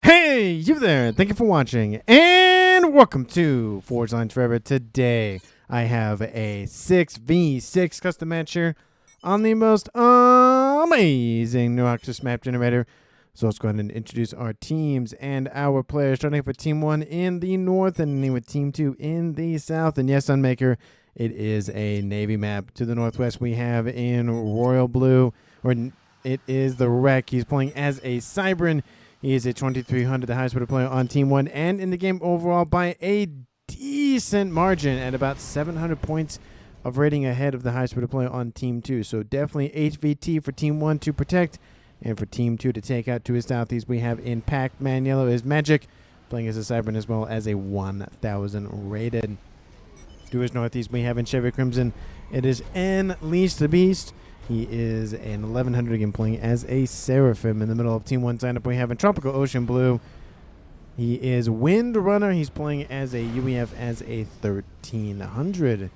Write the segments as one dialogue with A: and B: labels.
A: Hey, you there. Thank you for watching, and welcome to Forge Lines Forever. Today, I have a 6v6 custom match here on the most amazing new access map generator. So let's go ahead and introduce our teams and our players, starting with Team 1 in the north and ending with Team 2 in the south. And yes, Unmaker, it is a Navy map. To the northwest, we have in Royal Blue, or it is the Wreck. He's playing as a Cybran. He is a 2300, the highest rated player on Team 1, and in the game overall by a decent margin at about 700 points of rating ahead of the highest rated player on Team 2. So definitely HVT for Team 1 to protect, and for Team 2 to take out. To his southeast, we have in Pac-Man Yellow is Magic, playing as a Cybran as well as a 1000 rated. To his northeast, we have in Chevy Crimson, it is Unleash the Beast. He is an 1100 again, playing as a Seraphim. In the middle of Team 1 sign-up, we have in Tropical Ocean Blue. He is Wind Runner. He's playing as a UEF as a 1300.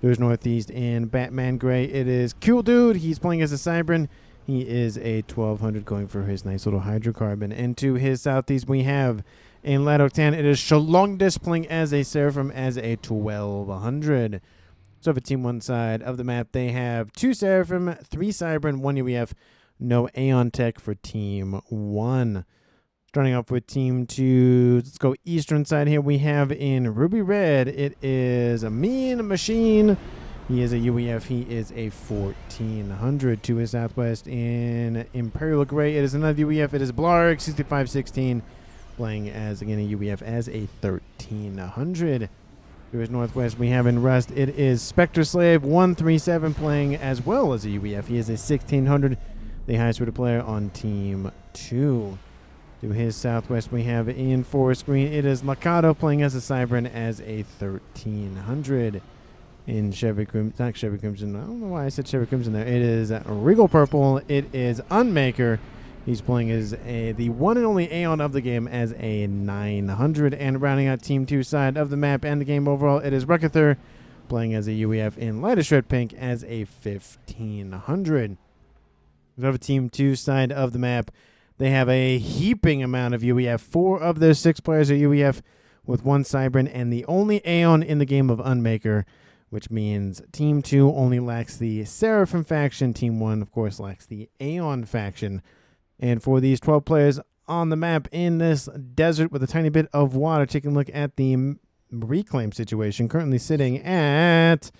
A: There's northeast in Batman Gray. It is Cool Dude. He's playing as a Cybran. He is a 1200, going for his nice little hydrocarbon. And to his southeast, we have in Ladoktan, it is Shalongdis, playing as a Seraphim as a 1200. So for Team 1 side of the map, they have 2 Seraphim, 3 Cybran, 1 UEF, no Aeon Tech for Team 1. Starting off with Team 2, let's go eastern side here. We have in Ruby Red, it is a Mean Machine. He is a UEF, he is a 1400. To his southwest in Imperial Gray, it is another UEF, it is Blarg, 6516, playing as, again, a UEF as a 1300. To his northwest, we have in Rust, it is Spectre Slave 137, playing as well as a UEF. He is a 1600, the highest rated player on Team 2. To his southwest, we have in Forest Green, it is Lakato, playing as a Cybran as a 1300. In Chevy Crimson, not Chevy Crimson, I don't know why I said Chevy Crimson there. It is Regal Purple, it is Unmaker. He's playing as the one and only Aeon of the game as a 900. And rounding out Team 2 side of the map and the game overall, it is Rekather, playing as a UEF in Lightest Red Pink as a 1500. We have a Team 2 side of the map. They have a heaping amount of UEF. 4 of their 6 players are UEF with 1 Cybran and the only Aeon in the game of Unmaker, which means Team 2 only lacks the Seraphim faction. Team 1, of course, lacks the Aeon faction. And for these 12 players on the map in this desert with a tiny bit of water, taking a look at the reclaim situation, currently sitting at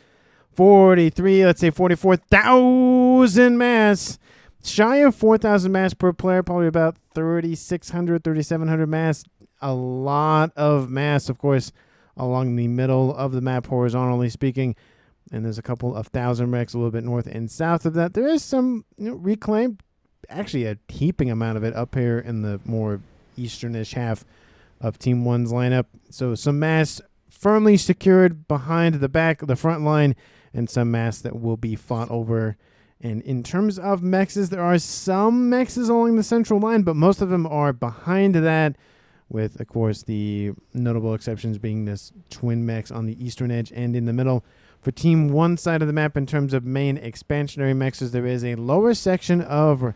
A: 43, let's say 44,000 mass. Shy of 4,000 mass per player, probably about 3,600, 3,700 mass. A lot of mass, of course, along the middle of the map, horizontally speaking. And there's a couple of thousand wrecks a little bit north and south of that. There is some reclaim. Actually a heaping amount of it up here in the more easternish half of Team 1's lineup. So some mass firmly secured behind the back of the front line, and some mass that will be fought over. And in terms of mexes, there are some mexes along the central line, but most of them are behind that, with, of course, the notable exceptions being this twin mex on the eastern edge and in the middle. For Team 1 side of the map, in terms of main expansionary mexes, there is a lower section of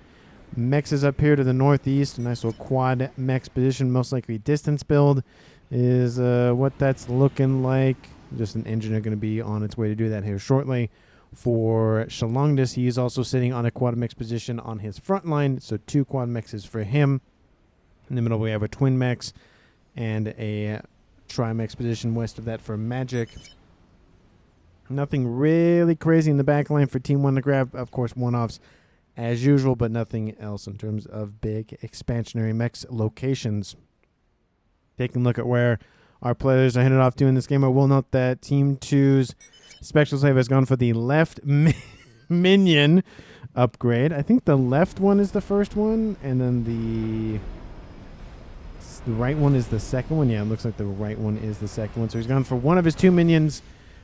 A: mexes up here to the northeast. A nice little quad mex position, most likely distance build is what that's looking like. Just an engineer going to be on its way to do that here shortly. For Shalongdis, he is also sitting on a quad mex position on his front line, so 2 quad mexes for him. In the middle, we have a twin mex and a tri-mex position west of that for Magic. Nothing really crazy in the back line for Team 1 to grab. Of course, one-offs as usual, but nothing else in terms of big expansionary mex locations. Taking a look at where our players are headed off to in this game, I will note that Team 2's Special Slave has gone for the left minion upgrade. I think the left one is the first one, and then the right one is the second one. Yeah, it looks like the right one is the second one. So he's gone for one of his 2 minions.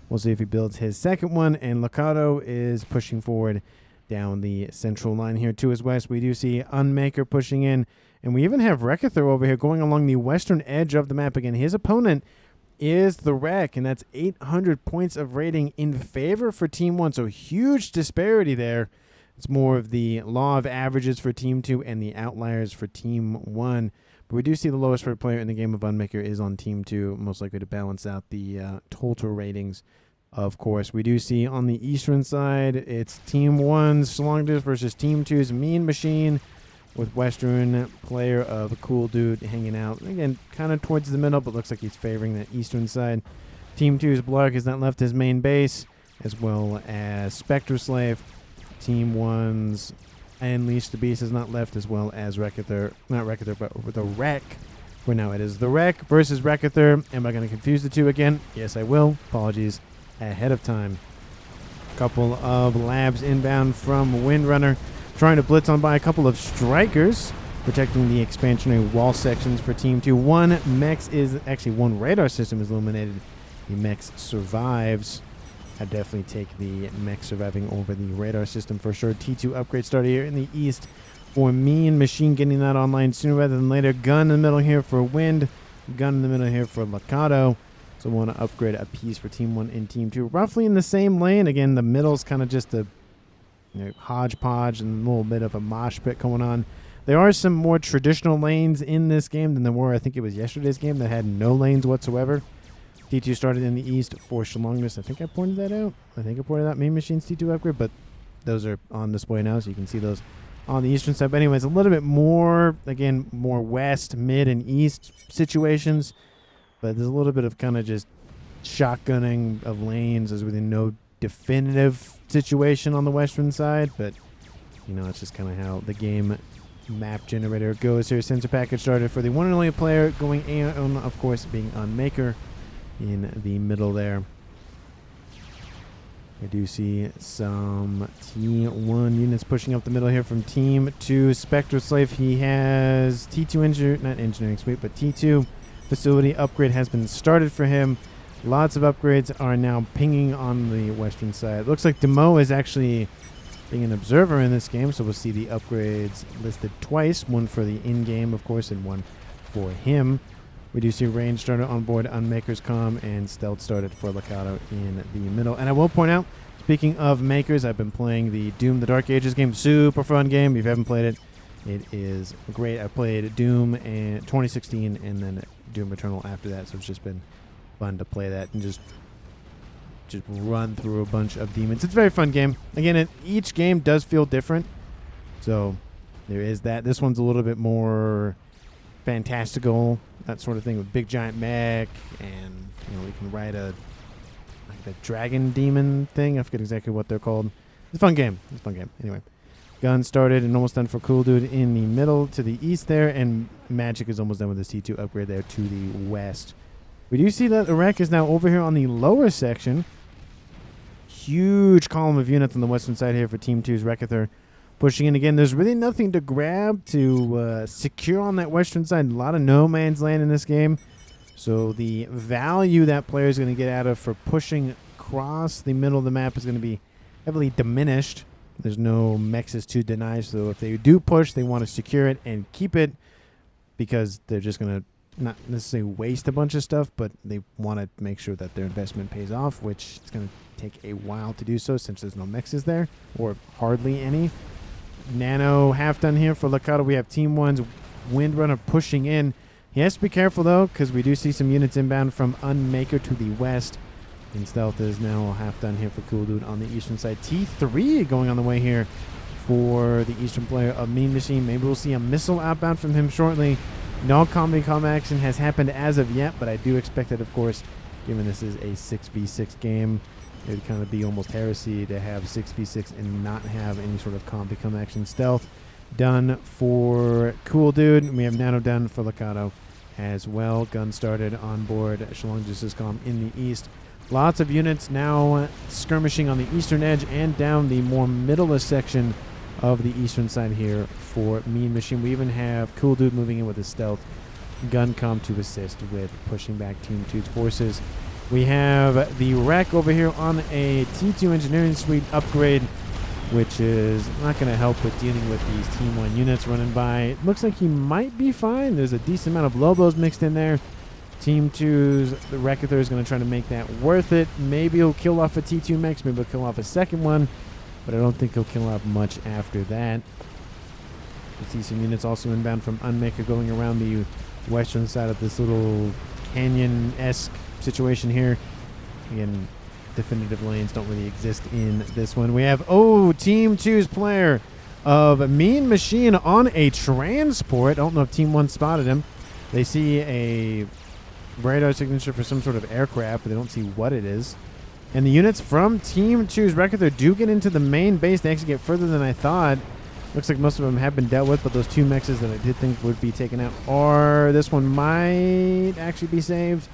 A: We'll see if he builds his second one, and Lakato is pushing forward down the central line here to his west. We do see Unmaker pushing in, and we even have Rekather over here going along the western edge of the map. Again, his opponent is the Wreck, and that's 800 points of rating in favor for Team 1, so huge disparity there. It's more of the law of averages for Team 2 and the outliers for Team 1. But we do see the lowest rated player in the game of Unmaker is on Team 2, most likely to balance out the total ratings. Of course, we do see on the eastern side, it's Team 1's Shalongdus versus Team 2's Mean Machine, with western player of a Cool Dude hanging out. Again, kind of towards the middle, but looks like he's favoring that eastern side. Team 2's Blarg has not left his main base, as well as Spectre Slave. Team 1's Unleash the Beast has not left, as well as Rekather, not Rekather, but the Wreck. For now, it is the Wreck versus Rekather. Am I going to confuse the two again? Yes, I will. Apologies ahead of time. Couple of labs inbound from Windrunner, trying to blitz on by a couple of strikers, protecting the expansionary wall sections for Team 2. One radar system is eliminated. The Mex survives. I'd definitely take the Mech surviving over the radar system for sure. T2 upgrade started here in the east for Mean Machine, getting that online sooner rather than later. Gun in the middle here for Wind. Gun in the middle here for Lakato. So we want to upgrade a piece for Team 1 and Team 2. Roughly in the same lane. Again, the middle's kind of just a hodgepodge and a little bit of a mosh pit going on. There are some more traditional lanes in this game than there were, I think it was yesterday's game, that had no lanes whatsoever. T2 started in the east for Shalongdus. I think I pointed that out. Mean Machine's T2 upgrade, but those are on display now, so you can see those on the eastern side. But anyways, a little bit more, again, more west, mid, and east situations. But there's a little bit of kind of just shotgunning of lanes. There's really no definitive situation on the western side, but, it's just kind of how the game map generator goes here. Sensor package started for the one and only player going on, of course, being Unmaker in the middle there. I do see some T1 units pushing up the middle here from Team 2. Spectre Slave, he has T2 not engineering suite, but T2 facility upgrade has been started for him. Lots of upgrades are now pinging on the western side. Looks like Demo is actually being an observer in this game, so we'll see the upgrades listed twice. One for the in-game, of course, and one for him. We do see range started on board Unmaker's comm, and stealth started for Lakato in the middle. And I will point out, speaking of makers, I've been playing the Doom the Dark Ages game. Super fun game. If you haven't played it, it is great. I played Doom in 2016 and then Doom Eternal after that, so it's just been fun to play that and just run through a bunch of demons. It's a very fun game. Again, each game does feel different, so there is that. This one's a little bit more fantastical, that sort of thing, with big giant mech, and we can ride a dragon demon thing. I forget exactly what they're called. It's a fun game. Anyway, gun started and almost done for Cool Dude in the middle to the east there, and Magic is almost done with the C2 upgrade there to the west. We do see that the wreck is now over here on the lower section. Huge column of units on the western side here for Team 2's Rekather. Pushing in again. There's really nothing to grab to secure on that western side. A lot of no man's land in this game. So the value that player is going to get out of for pushing across the middle of the map is going to be heavily diminished. There's no mexes to deny. So if they do push, they want to secure it and keep it, because they're just going to not necessarily waste a bunch of stuff, but they want to make sure that their investment pays off, which it's going to take a while to do so since there's no mexes there, or hardly any. Nano half done here for Lakato. We have Team 1's Windrunner pushing in. He has to be careful, though, because we do see some units inbound from Unmaker to the west. And stealth is now half done here for Cool Dude on the eastern side. T3 going on the way here for the eastern player of Mean Machine. Maybe we'll see a missile outbound from him shortly. No combi comm action has happened as of yet, but I do expect it, of course, given this is a 6v6 game. It would kind of be almost heresy to have 6v6 and not have any sort of combi comm action. Stealth done for Cool Dude. We have Nano done for Lakato as well. Gun started on board Shalongdus' comm in the east. Lots of units now skirmishing on the eastern edge and down the more middle-ist section of the eastern side here for Mean Machine. We even have Cool Dude moving in with his stealth gun comm to assist with pushing back Team 2's forces. We have the Wreck over here on a T2 engineering suite upgrade, which is not going to help with dealing with these Team 1 units running by. It looks like he might be fine. There's a decent amount of Lobos mixed in there. Team 2's the Rekather is going to try to make that worth it. Maybe he'll kill off a T2 mech. Maybe he'll kill off a second one. but I don't think he'll kill off much after that. You see some units also inbound from Unmaker going around the western side of this little canyon-esque situation here. Again, definitive lanes don't really exist in this one. We have, Team 2's player of Mean Machine on a transport. I don't know if Team 1 spotted him. They see a radar signature for some sort of aircraft, but they don't see what it is. And the units from Team 2's Reckoner do get into the main base. They actually get further than I thought. Looks like most of them have been dealt with, but those two mexes that I did think would be taken out are... This one might actually be saved.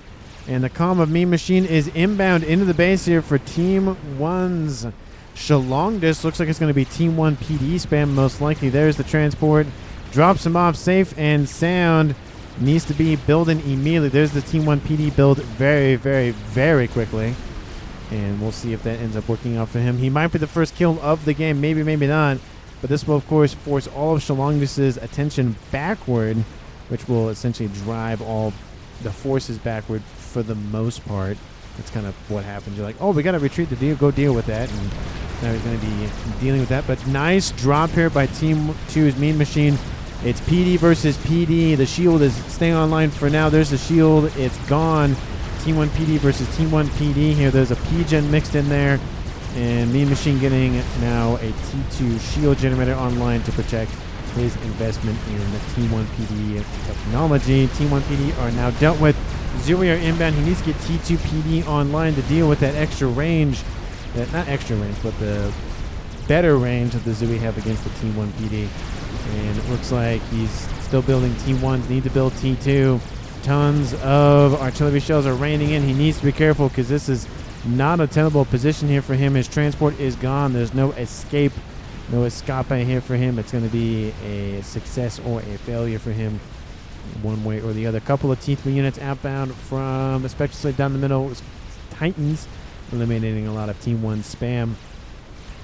A: And the Calm of Mean Machine is inbound into the base here for Team 1's Shalongdis. Looks like it's going to be Team 1 PD spam most likely. There's the transport. Drops him off safe and sound. Needs to be building immediately. There's the Team 1 PD build very, very, very quickly. And we'll see if that ends up working out for him. He might be the first kill of the game. Maybe, maybe not. But this will, of course, force all of Shalongdis' attention backward, which will essentially drive all the forces backward for the most part. That's kind of what happens. You're like, we got to retreat to go deal with that. And now he's going to be dealing with that. But nice drop here by Team 2's Mean Machine. It's PD versus PD. The shield is staying online for now. There's the shield. It's gone. Team 1 PD versus Team 1 PD here. There's a P-gen mixed in there. And Mean Machine getting now a T2 shield generator online to protect his investment in the Team 1 PD technology. Team 1 PD are now dealt with. Zui are inbound. He needs to get T2 PD online to deal with that extra range. Not extra range, but the better range that the Zui have against the Team 1 PD. And it looks like he's still building Team 1s. Need to build T2. Tons of artillery shells are raining in. He needs to be careful because this is not a tenable position here for him. His transport is gone. There's no escape, no escape here for him. It's going to be a success or a failure for him one way or the other. Couple of T3 units outbound from the Spectre Slave down the middle. Titans eliminating a lot of Team 1 spam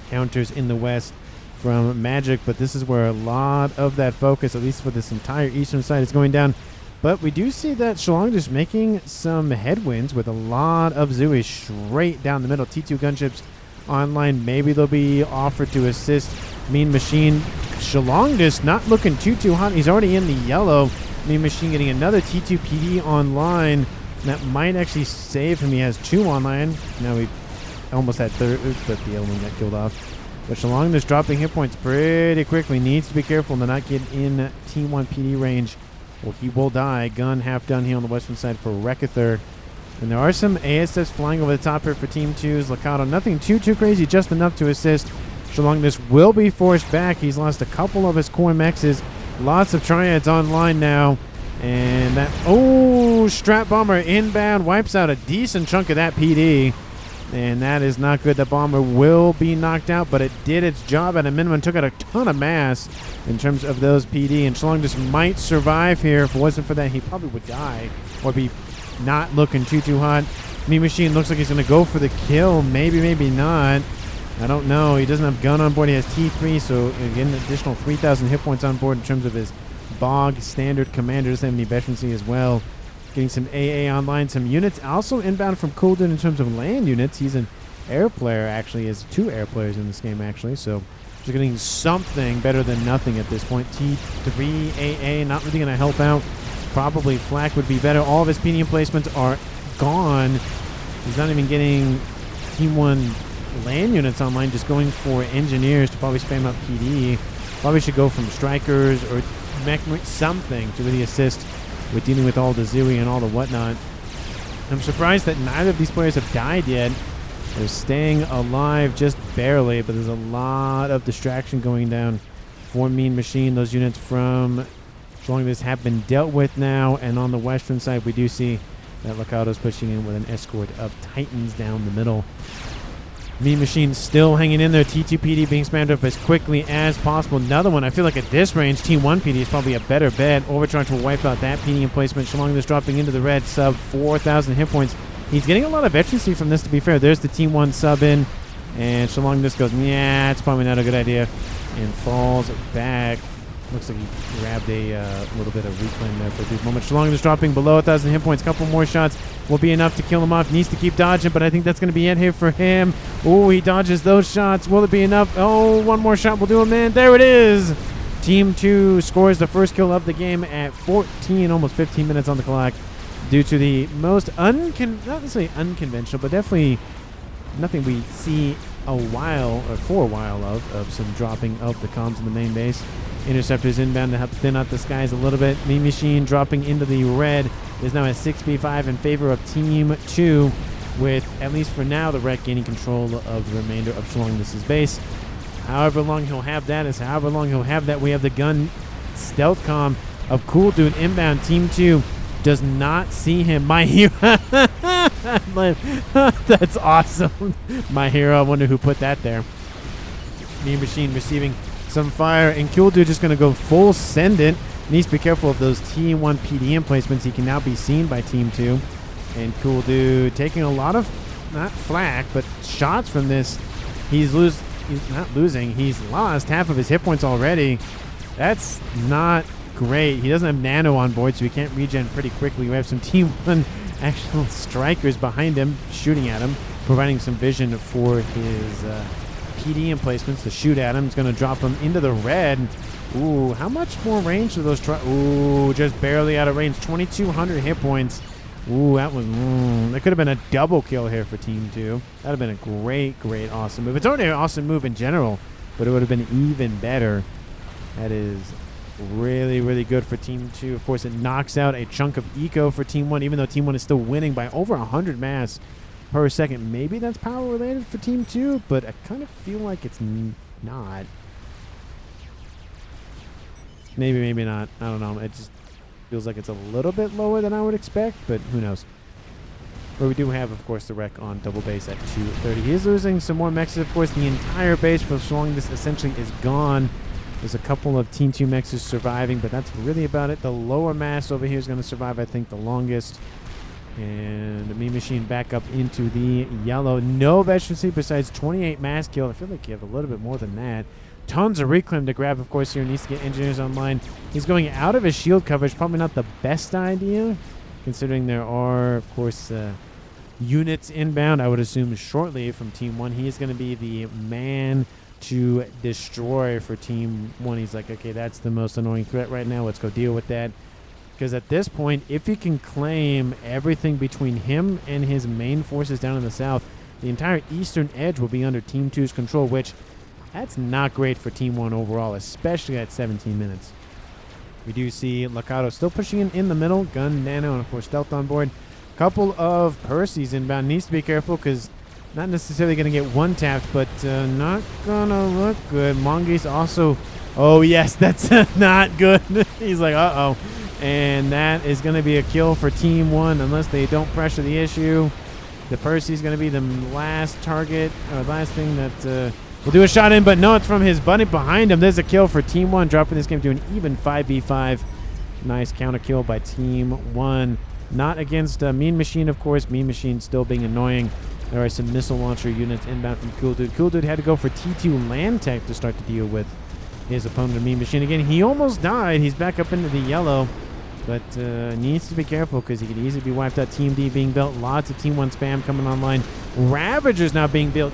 A: counters in the west from Magic, but this is where a lot of that focus, at least for this entire eastern side, is going down. But we do see that Shalongdis making some headwinds with a lot of Zui straight down the middle. T2 gunships online. Maybe they'll be offered to assist Mean Machine. Shalongdis not looking too hot. He's already in the yellow. Mean Machine getting another T2 PD online. That might actually save him. He has 2 online. Now we almost had 3rd, but the other one got killed off. But Shalongdis dropping hit points pretty quickly. Needs to be careful to not get in Team 1 PD range. Well, he will die. Gun half done here on the western side for Reckoner. And there are some ASFs flying over the top here for Team 2's Lakato. Nothing too crazy, just enough to assist. Shalongdis will be forced back. He's lost a couple of his core mexes. Lots of triads online now. And that, strap bomber inbound wipes out a decent chunk of that PD. And that is not good. The bomber will be knocked out, but it did its job at a minimum. Took out a ton of mass in terms of those PD. And Shalongdis might survive here. If it wasn't for that, he probably would die or be not looking too hot. Mean Machine looks like he's going to go for the kill. Maybe, maybe not. I don't know. He doesn't have gun on board. He has T3, so again, an additional 3,000 hit points on board in terms of his Bog standard commander. Doesn't have any veterancy as well. Getting some AA online. Some units also inbound from Coolden in terms of land units. He's an air player, actually. He has 2 air players in this game, actually. So just getting something better than nothing at this point. T3 AA, not really going to help out. Probably Flak would be better. All of his PD emplacements are gone. He's not even getting Team 1 land units online, just going for engineers to probably spam up PD. Probably should go from strikers or mech something to really assist with dealing with all the Zui and all the whatnot. I'm surprised that neither of these players have died yet. They're staying alive just barely, but there's a lot of distraction going down for Mean Machine. Those units from Shalongdis have been dealt with now, and on the western side we do see that Lakato's pushing in with an escort of Titans down the middle. Mean Machine still hanging in there. T2 PD being spammed up as quickly as possible. Another one. I feel like at this range, Team 1 PD is probably a better bet. Overcharge will wipe out that PD emplacement. Shalongdis dropping into the red. Sub 4,000 hit points. He's getting a lot of veterancy from this, to be fair. There's the Team 1 sub in. And Shalongdis goes, yeah, it's probably not a good idea. And falls back. Looks like he grabbed a little bit of reclaim there for a brief moment. Shalongdis dropping below 1,000 hit points. Couple more shots. will be enough to kill him off. Needs to keep dodging, but I think that's going to be it here for him. Oh, he dodges those shots. Will it be enough? Oh, one more shot will do him in. There it is. Team 2 scores the first kill of the game at 14, almost 15 minutes on the clock, due to the most not necessarily unconventional, but definitely nothing we see for a while of some dropping of the comms in the main base. Interceptors inbound to help thin out the skies a little bit. Mean Machine dropping into the red is now a 6v5 in favor of Team 2, with, at least for now, the Wreck gaining control of the remainder of Shlongus' base. However long he'll have that is however long he'll have that. We have the gun stealth comm of Cool Dude inbound. Team 2 does not see him. My hero. That's awesome. My hero. I wonder who put that there. Mean Machine receiving some fire, and Cool Dude just going to go full send it. Needs to be careful of those T1 PD emplacements. He can now be seen by Team 2. And Cool Dude taking a lot of, not flack, but shots from this. He's not losing. He's lost half of his hit points already. That's not great. He doesn't have nano on board, so he can't regen pretty quickly. We have some Team 1 actual strikers behind him shooting at him, providing some vision for his PD emplacements to shoot at him. It's going to drop him into the red. Ooh, how much more range do those Ooh, just barely out of range. 2,200 hit points. Ooh, that was... that could have been a double kill here for Team 2. That would have been a great, great, awesome move. It's already an awesome move in general, but it would have been even better. That is really, really good for Team 2. Of course, it knocks out a chunk of eco for Team 1, even though Team 1 is still winning by over 100 mass per second. Maybe that's power related for Team 2, but I kind of feel like it's not. Maybe, maybe not. I don't know. It just feels like it's a little bit lower than I would expect, but who knows. But we do have, of course, the Wreck on double base at 230. He is losing some more mexes. Of course, the entire base for Shlongus essentially is gone. There's a couple of Team 2 mexes surviving, but that's really about it. The lower mass over here is going to survive, I think, the longest. And the Mean Machine back up into the yellow. No veterancy besides 28 mass kill. I feel like you have a little bit more than that. Tons of reclaim to grab, of course, here. Needs to get engineers online. He's going out of his shield coverage. Probably not the best idea, considering there are, of course, units inbound, I would assume, shortly from Team 1. He is going to be the man to destroy for Team 1. He's like, okay, that's the most annoying threat right now. Let's go deal with that. Because at this point, if he can claim everything between him and his main forces down in the south, the entire eastern edge will be under Team 2's control, which... that's not great for Team 1 overall, especially at 17 minutes. We do see Lacado still pushing in the middle. Gun, nano, and of course stealth on board. Couple of Percy's inbound. Needs to be careful because not necessarily going to get one-tapped, but not going to look good. Monge's also... oh, yes, that's not good. He's like, uh-oh. And that is going to be a kill for Team 1 unless they don't pressure the issue. The Percy's going to be the last target, or last thing that... we'll do a shot in, but no, it's from his buddy behind him. There's a kill for Team 1, dropping this game to an even 5v5. Nice counter kill by Team 1. Not against Mean Machine, of course. Mean Machine still being annoying. There are some missile launcher units inbound from Cool Dude. Cool Dude had to go for T2 land tech to start to deal with his opponent, Mean Machine. Again, he almost died. He's back up into the yellow, but needs to be careful because he could easily be wiped out. Team D being built. Lots of Team 1 spam coming online. Ravager's now being built.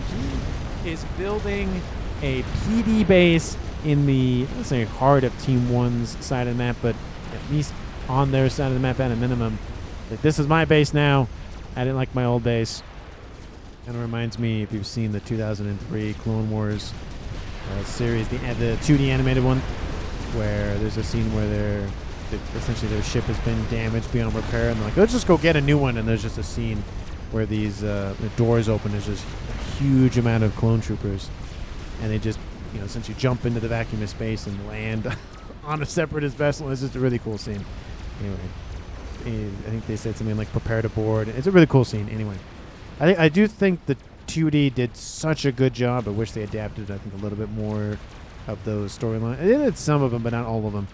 A: Is building a PD base in the, let's say, heart of Team 1's side of the map, but at least on their side of the map at a minimum. Like, this is my base now. I didn't like my old base. Kind of reminds me, if you've seen the 2003 Clone Wars series, the 2D animated one, where there's a scene where essentially their ship has been damaged beyond repair, and they're like, let's just go get a new one, and there's just a scene where these the doors open. There's just a huge amount of clone troopers, and they just, you know, essentially jump into the vacuum of space and land on a separatist vessel. It's just a really cool scene. Anyway, I think they said something like prepare to board. It's a really cool scene. Anyway, I do think the 2D did such a good job. I wish they adapted, I think, a little bit more of those storylines. They did some of them, but not all of them,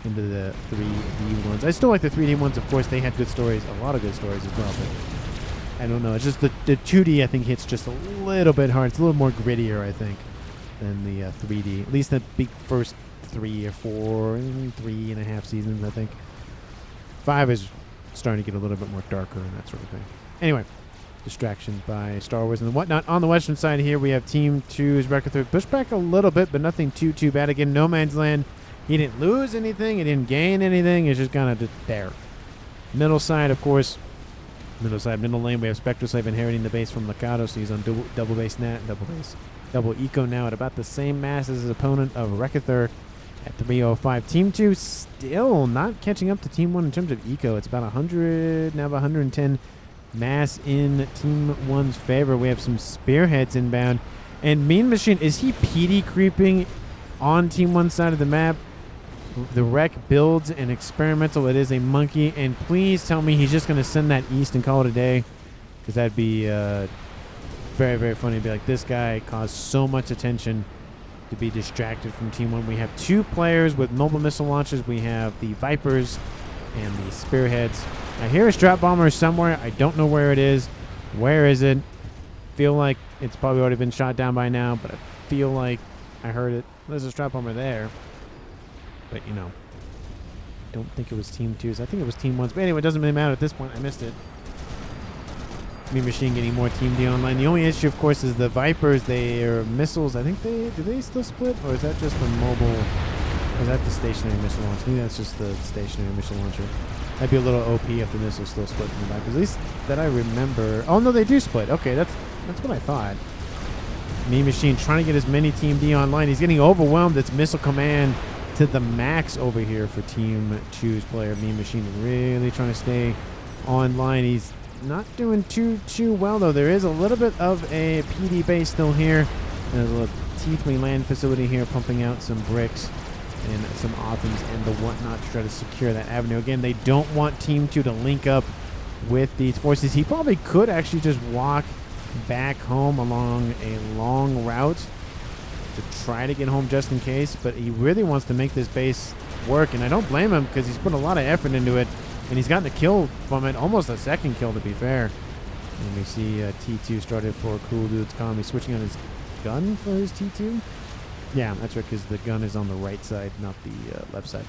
A: into the 3D ones. I still like the 3D ones. Of course, they had good stories, a lot of good stories as well, but I don't know. It's just the 2D, I think, hits just a little bit hard. It's a little more grittier, I think, than the 3D. At least the big first 3 or 4, 3.5 seasons, I think. 5 is starting to get a little bit more darker and that sort of thing. Anyway, distraction by Star Wars and whatnot. On the western side here, we have Team 2's Wrecker pushed back a little bit, but nothing too bad. Again, no man's land. He didn't lose anything. He didn't gain anything. It's just kind of just there. Middle side, of course. Middle lane, we have Spectral Slave inheriting the base from Mikado, so he's on double eco now at about the same mass as his opponent of Wrecker at 305. Team 2 still not catching up to Team 1 in terms of eco. It's about 100, now about 110 mass in Team 1's favor. We have some spearheads inbound. And Mean Machine, is he PD creeping on Team 1's side of the map? The wreck builds an experimental. It is a monkey. And please tell me he's just going to send that east and call it a day. Because that'd be very, very funny. It'd be like, this guy caused so much attention to be distracted from Team 1. We have 2 players with mobile missile launchers. We have the Vipers and the Spearheads. I hear a Strat Bomber somewhere. I don't know where it is. Where is it? Feel like it's probably already been shot down by now, but I feel like I heard it. There's a Strat Bomber there. But, you know, I don't think it was Team 2's. I think it was Team 1's. But anyway, it doesn't really matter at this point. I missed it. Mean Machine getting more Team D online. The only issue, of course, is the Vipers. Their missiles, I think do they still split? Or is that just the mobile? Or is that the stationary missile launcher? Maybe that's just the stationary missile launcher. That'd be a little OP if the missiles still split from the Vipers. At least that I remember. Oh, no, they do split. Okay, that's what I thought. Mean Machine trying to get as many Team D online. He's getting overwhelmed. It's missile command to the max over here for Team 2's player. Mean Machine really trying to stay online. He's not doing too well, though. There is a little bit of a PD base still here. There's a little T3 land facility here pumping out some bricks and some offense and the whatnot to try to secure that avenue. Again, they don't want Team 2 to link up with these forces. He probably could actually just walk back home along a long route to try to get home just in case, but he really wants to make this base work, and I don't blame him because he's put a lot of effort into it. And he's gotten a kill from it, almost a second kill to be fair. And we see T2 started for Cool Dude's Calm. He's switching on his gun for his T2. Yeah, that's right, because the gun is on the right side, not the left side.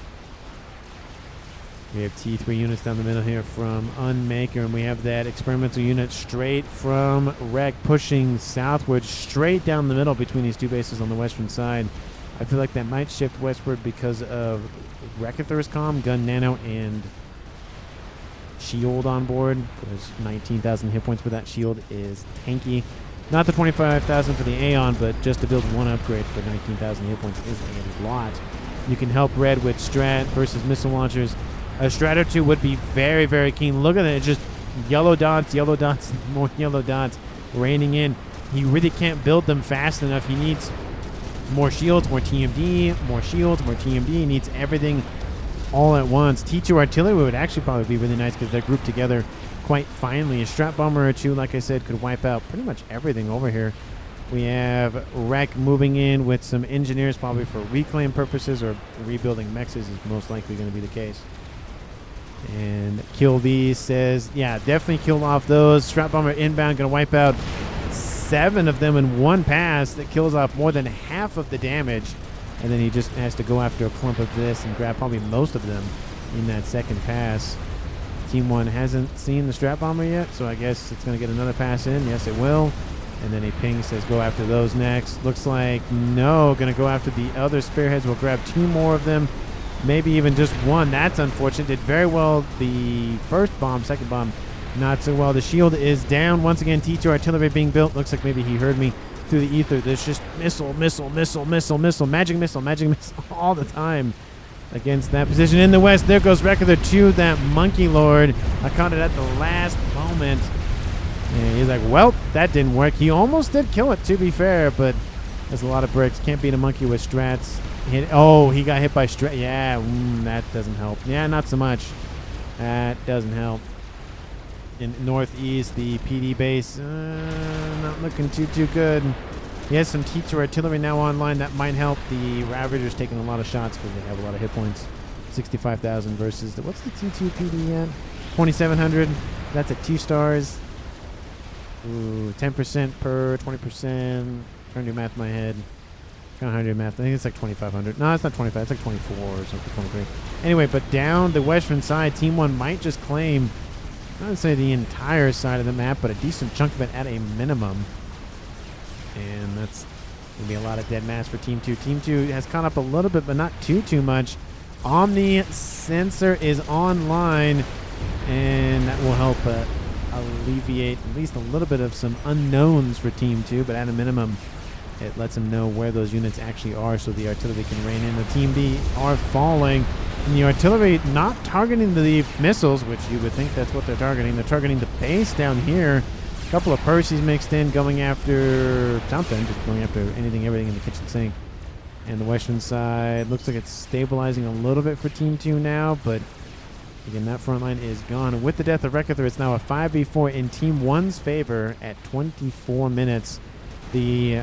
A: We have T3 units down the middle here from Unmaker, and we have that experimental unit straight from Wreck pushing southward, straight down the middle between these 2 bases on the western side. I feel like that might shift westward because of Wrecker's Calm, Gun Nano, and shield on board. There's 19,000 hit points, but that shield is tanky. Not the 25,000 for the Aeon, but just to build one upgrade for 19,000 hit points is a lot. You can help Red with Strat versus missile launchers. A Strat or 2 would be very, very keen. Look at it. It's just yellow dots, more yellow dots raining in. He really can't build them fast enough. He needs more shields, more TMD, more shields, more TMD. He needs everything all at once. T2 artillery would actually probably be really nice because they're grouped together quite finely. A Strat Bomber or 2, like I said, could wipe out pretty much everything over here. We have Wreck moving in with some engineers probably for reclaim purposes or rebuilding mechs is most likely going to be the case. And Kill These says, yeah, definitely kill off those. Strat Bomber inbound, going to wipe out 7 of them in one pass. That kills off more than half of the damage. And then he just has to go after a clump of this and grab probably most of them in that second pass. Team 1 hasn't seen the Strat Bomber yet, so I guess it's going to get another pass in. Yes, it will. And then he pings, says go after those next. Looks like no, going to go after the other Spearheads. We'll grab 2 more of them, maybe even just 1. That's unfortunate. Did very well the first bomb, second bomb, not so well. The shield is down. Once again, T2 artillery being built. Looks like maybe he heard me through the ether. There's just missile, magic missile all the time against that position in the west. There goes Wrecker to that Monkey Lord. I caught it at the last moment. And he's like, well, that didn't work. He almost did kill it, to be fair, but there's a lot of bricks. Can't beat a monkey with strats. Oh, he got hit by strat. Yeah, that doesn't help. Yeah, not so much. That doesn't help. In northeast, the PD base, not looking too good. He has some T2 artillery now online. That might help. The Ravagers taking a lot of shots because they have a lot of hit points. 65,000 versus the, what's the T2 PD at? 2,700. That's at 2 stars. Ooh, 10% per 20%. Trying to do math in my head. Kind of hard to math. I think it's like 2,500. No, it's not 25. It's like 24 or something, 23. Anyway, but down the western side, Team 1 might just claim, I would say the entire side of the map, but a decent chunk of it at a minimum. And that's going to be a lot of dead mass for Team 2. Team 2 has caught up a little bit, but not too much. Omni sensor is online, and that will help alleviate at least a little bit of some unknowns for Team 2, but at a minimum, it lets them know where those units actually are so the artillery can rein in. The Team B are falling, and the artillery not targeting the missiles, which you would think that's what they're targeting. They're targeting the base down here. A couple of Percys mixed in, going after something, just going after anything, everything in the kitchen sink. And the western side looks like it's stabilizing a little bit for Team 2 now, but again, that front line is gone. With the death of Recather, it's now a 5v4 in Team 1's favor at 24 minutes. The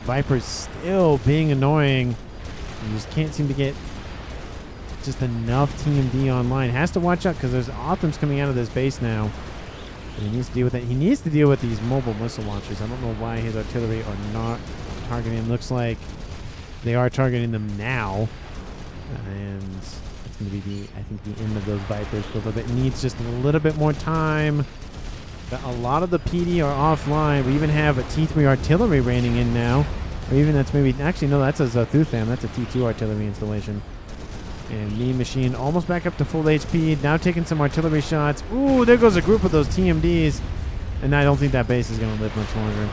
A: Viper's still being annoying. You just can't seem to get just enough Team D online. Has to watch out because there's Othams coming out of this base now. And he needs to deal with that. He needs to deal with these mobile missile launchers. I don't know why his artillery are not targeting. Looks like they are targeting them now. And it's going to be, I think, the end of those Vipers for a little bit. It needs just a little bit more time. A lot of the PD are offline. We even have a T3 artillery raining in now. Or even that's maybe, actually no, that's a Zathutham. That's a T2 artillery installation. And Mean Machine almost back up to full HP. Now taking some artillery shots. Ooh, there goes a group of those TMDs. And I don't think that base is going to live much longer.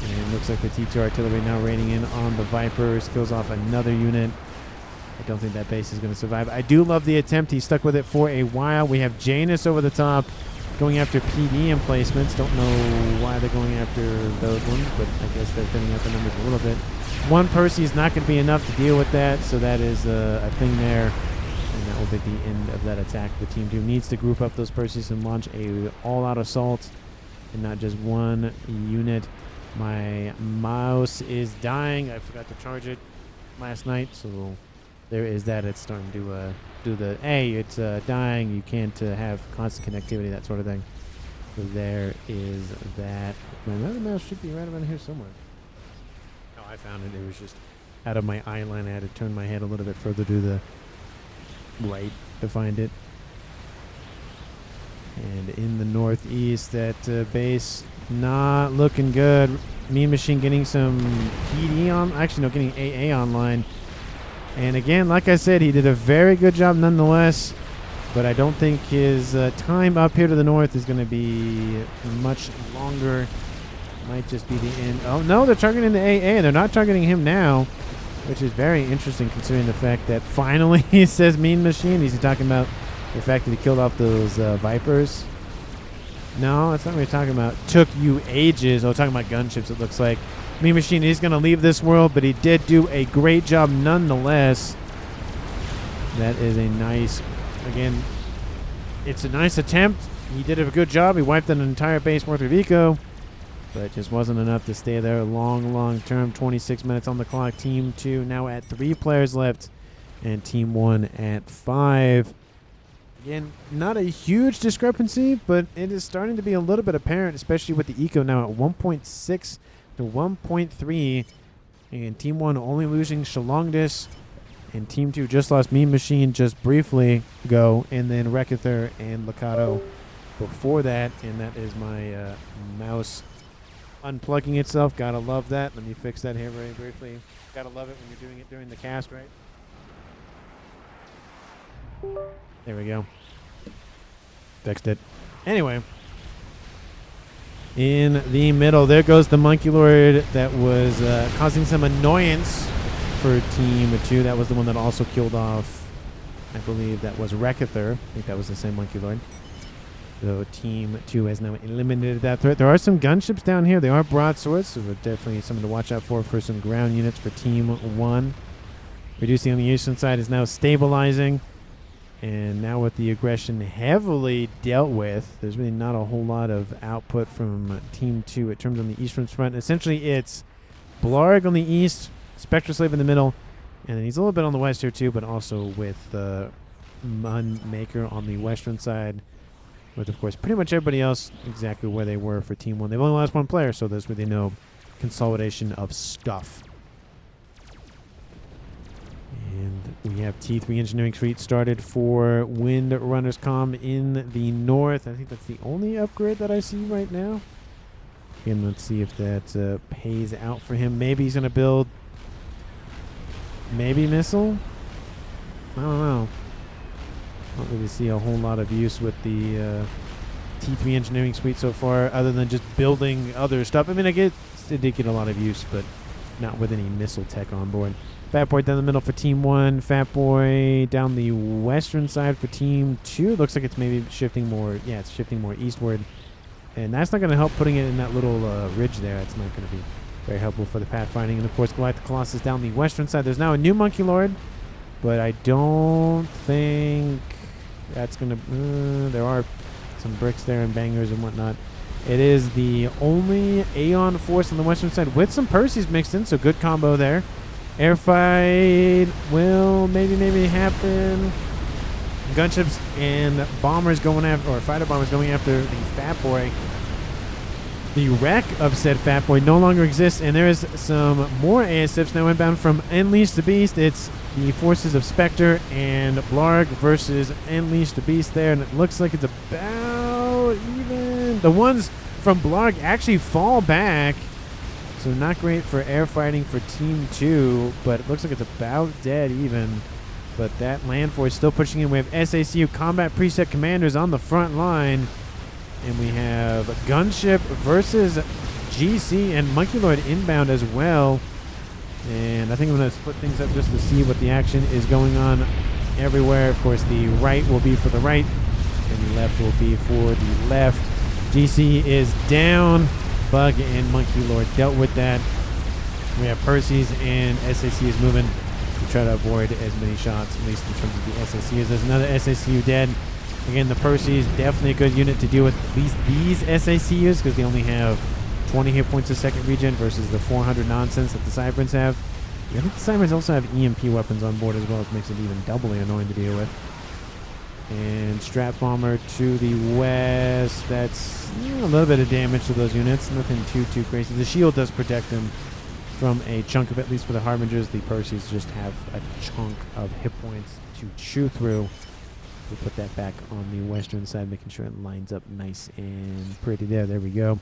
A: And it looks like the T2 artillery now raining in on the Vipers. Kills off another unit. I don't think that base is going to survive. I do love the attempt. He stuck with it for a while. We have Janus over the top, going after PD emplacements. Don't know why they're going after those ones, but I guess they're thinning out the numbers a little bit. One Percy is not going to be enough to deal with that, so that is a thing there. And that will be the end of that attack. The Team 2 needs to group up those Percys and launch a all-out assault and not just one unit. My mouse is dying. I forgot to charge it last night, so there is that. It's starting to do the, hey, it's dying. You can't have constant connectivity, that sort of thing. So there is that. My other mouse should be right around here somewhere. Oh, I found it. It was just out of my eye line. I had to turn my head a little bit further to the right to find it. And in the northeast, that base not looking good. Mean Machine getting some PD on. Actually, no, getting AA online. And again, like I said, he did a very good job nonetheless. But I don't think his time up here to the north is going to be much longer. Might just be the end. Oh, no, they're targeting the AA. They're not targeting him now, which is very interesting considering the fact that finally he says Mean Machine. He's talking about the fact that he killed off those Vipers. No, that's not what we're talking about. Took you ages. Oh, talking about gunships, it looks like. Mean Machine is going to leave this world, but he did do a great job nonetheless. That is a nice, again, it's a nice attempt. He did a good job. He wiped an entire base worth of eco, but it just wasn't enough to stay there long term. 26 minutes on the clock. Team 2 now at 3 players left, and Team 1 at 5. Again, not a huge discrepancy, but it is starting to be a little bit apparent, especially with the eco now at 1.6 to 1.3. And Team 1 only losing Shalongdis. And Team 2 just lost Mean Machine just briefly ago. And then Recather and Lakato before that. And that is my mouse unplugging itself. Gotta love that. Let me fix that here very briefly. Gotta love it when you're doing it during the cast, right? There we go. Fixed it. Anyway. In the middle, there goes the Monkey Lord that was causing some annoyance for Team 2. That was the one that also killed off, I believe that was Recather. I think that was the same Monkey Lord. So Team 2 has now eliminated that threat. There are some gunships down here. They are broadswords, so we're definitely something to watch out for some ground units for Team 1. Reducing on the eastern side is now stabilizing. And now with the aggression heavily dealt with, there's really not a whole lot of output from Team 2 in terms on the eastern front. Essentially, it's Blarg on the east, Spectroslave in the middle, and then he's a little bit on the west here too, but also with Munmaker on the western side, with, of course, pretty much everybody else exactly where they were for Team 1. They've only lost one player, so there's really no consolidation of stuff. And we have T3 Engineering Suite started for Wind Runner's Com in the north. I think that's the only upgrade that I see right now. Again, let's see if that pays out for him. Maybe he's going to build maybe missile. I don't know. I don't really see a whole lot of use with the T3 Engineering Suite so far, other than just building other stuff. I mean, it did get a lot of use, but not with any missile tech on board. Fat Boy down the middle for Team 1. Fat Boy down the western side for Team 2. Looks like it's maybe shifting more. Yeah, it's shifting more eastward. And that's not going to help putting it in that little ridge there. It's not going to be very helpful for the pathfinding. And, of course, Galactic Colossus down the western side. There's now a new Monkey Lord, but I don't think that's going to... there are some bricks there and bangers and whatnot. It is the only Aeon force on the western side with some Perseus mixed in, so good combo there. Airfight will maybe happen. Gunships and bombers going after, or fighter bombers going after the Fat Boy. The wreck of said Fat Boy no longer exists, and there is some more ASFs now inbound from Unleash the Beast. It's the forces of Spectre and Blarg versus Unleash the Beast there, and it looks like it's about even. The ones from Blarg actually fall back, so not great for air fighting for Team 2, but it looks like it's about dead even. But that land force still pushing in. We have SACU Combat Preset Commanders on the front line. And we have Gunship versus GC and Monkey Lord inbound as well. And I think I'm going to split things up just to see what the action is going on everywhere. Of course, the right will be for the right, and the left will be for the left. GC is down. Bug and Monkey Lord dealt with that. We have Perseus and SAC is moving to try to avoid as many shots, at least in terms of the SACs. There's another SACU dead. Again, the Perseus, definitely a good unit to deal with at least these SACUs, because they only have 20 hit points a second regen versus the 400 nonsense that the Cyberns have. I think the Cyberns also have EMP weapons on board as well, which makes it even doubly annoying to deal with. And Strat Bomber to the west. That's a little bit of damage to those units. Nothing too crazy. The shield does protect them from a chunk of, at least for the Harbingers. The Perseus just have a chunk of hit points to chew through. We'll put that back on the western side, making sure it lines up nice and pretty there. There we go. In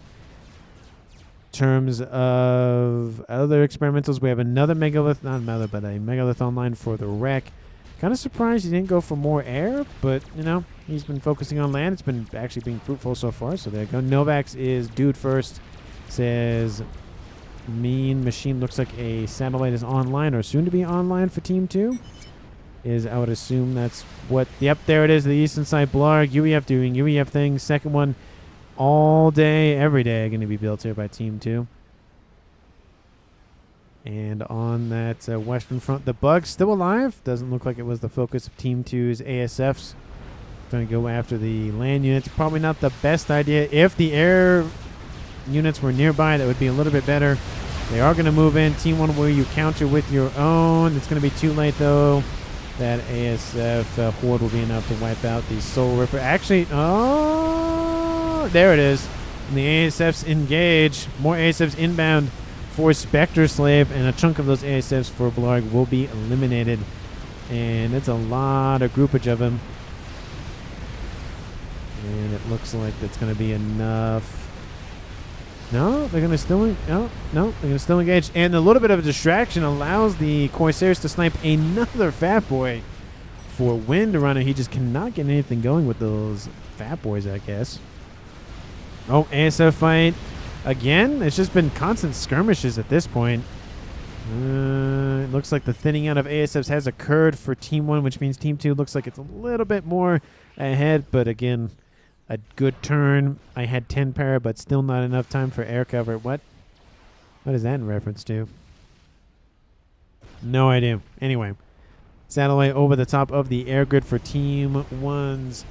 A: terms of other experimentals, we have another Megalith, not another, but a Megalith online for the wreck. Kind of surprised he didn't go for more air, but, you know, he's been focusing on land. It's been actually being fruitful so far, so there you go. Novax is dude first. Says Mean Machine looks like a satellite is online or soon to be online for Team 2. I would assume that's what... Yep, there it is, the eastern side Blarg. UEF doing UEF things. Second one all day, every day going to be built here by Team 2. And on that western front, the Bug still alive. Doesn't look like it was the focus of Team 2's ASFs. Trying to go after the land units. Probably not the best idea. If the air units were nearby, that would be a little bit better. They are going to move in. Team 1, will you counter with your own? It's going to be too late, though. That ASF horde will be enough to wipe out the Soul Ripper. Actually, oh, there it is. And the ASFs engage. More ASFs inbound for Spectre Slave, and a chunk of those ASFs for Blarg will be eliminated. And it's a lot of groupage of them. And it looks like that's going to be enough. No, they're going to still... No, they're going to still engage. And a little bit of a distraction allows the Corsairs to snipe another Fat Boy for Wind Runner. He just cannot get anything going with those Fat Boys, I guess. Oh, ASF fight. Again, it's just been constant skirmishes at this point. It looks like the thinning out of ASFs has occurred for Team 1, which means Team 2 looks like it's a little bit more ahead. But again... a good turn. I had 10 para, but still not enough time for air cover. What is that in reference to? No idea. Anyway, satellite over the top of the air grid for Team 1's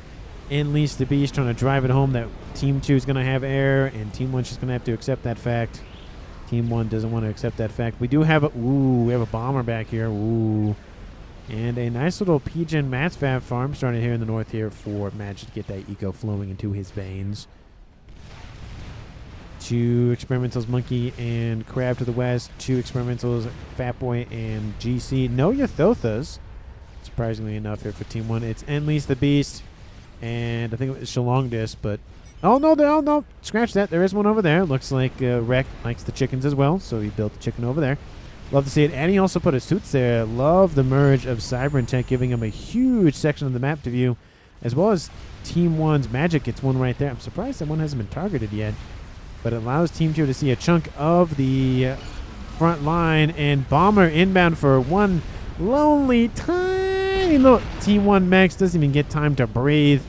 A: Unleash the Beast, trying to drive it home that Team 2 is going to have air, and Team 1's just going to have to accept that fact. Team 1 doesn't want to accept that fact. We do have a... Ooh, we have a bomber back here. Ooh. And a nice little PGen Matsfab farm started here in the north here for Magic to get that eco flowing into his veins. 2 experimentals, Monkey and Crab to the west. 2 experimentals, Fat Boy and GC. No Yathothas, surprisingly enough, here for Team 1. It's Enlise the Beast, and I think it was Shalongdis, but... Oh, no, scratch that. There is one over there. Looks like Rek likes the chickens as well, so he built the chicken over there. Love to see it. And he also put his suits there. Love the merge of Cyber and Tech, giving him a huge section of the map to view, as well as Team 1's Magic gets one right there. I'm surprised that one hasn't been targeted yet, but it allows Team 2 to see a chunk of the front line, and Bomber inbound for one lonely, tiny little Team 1 Max. Doesn't even get time to breathe.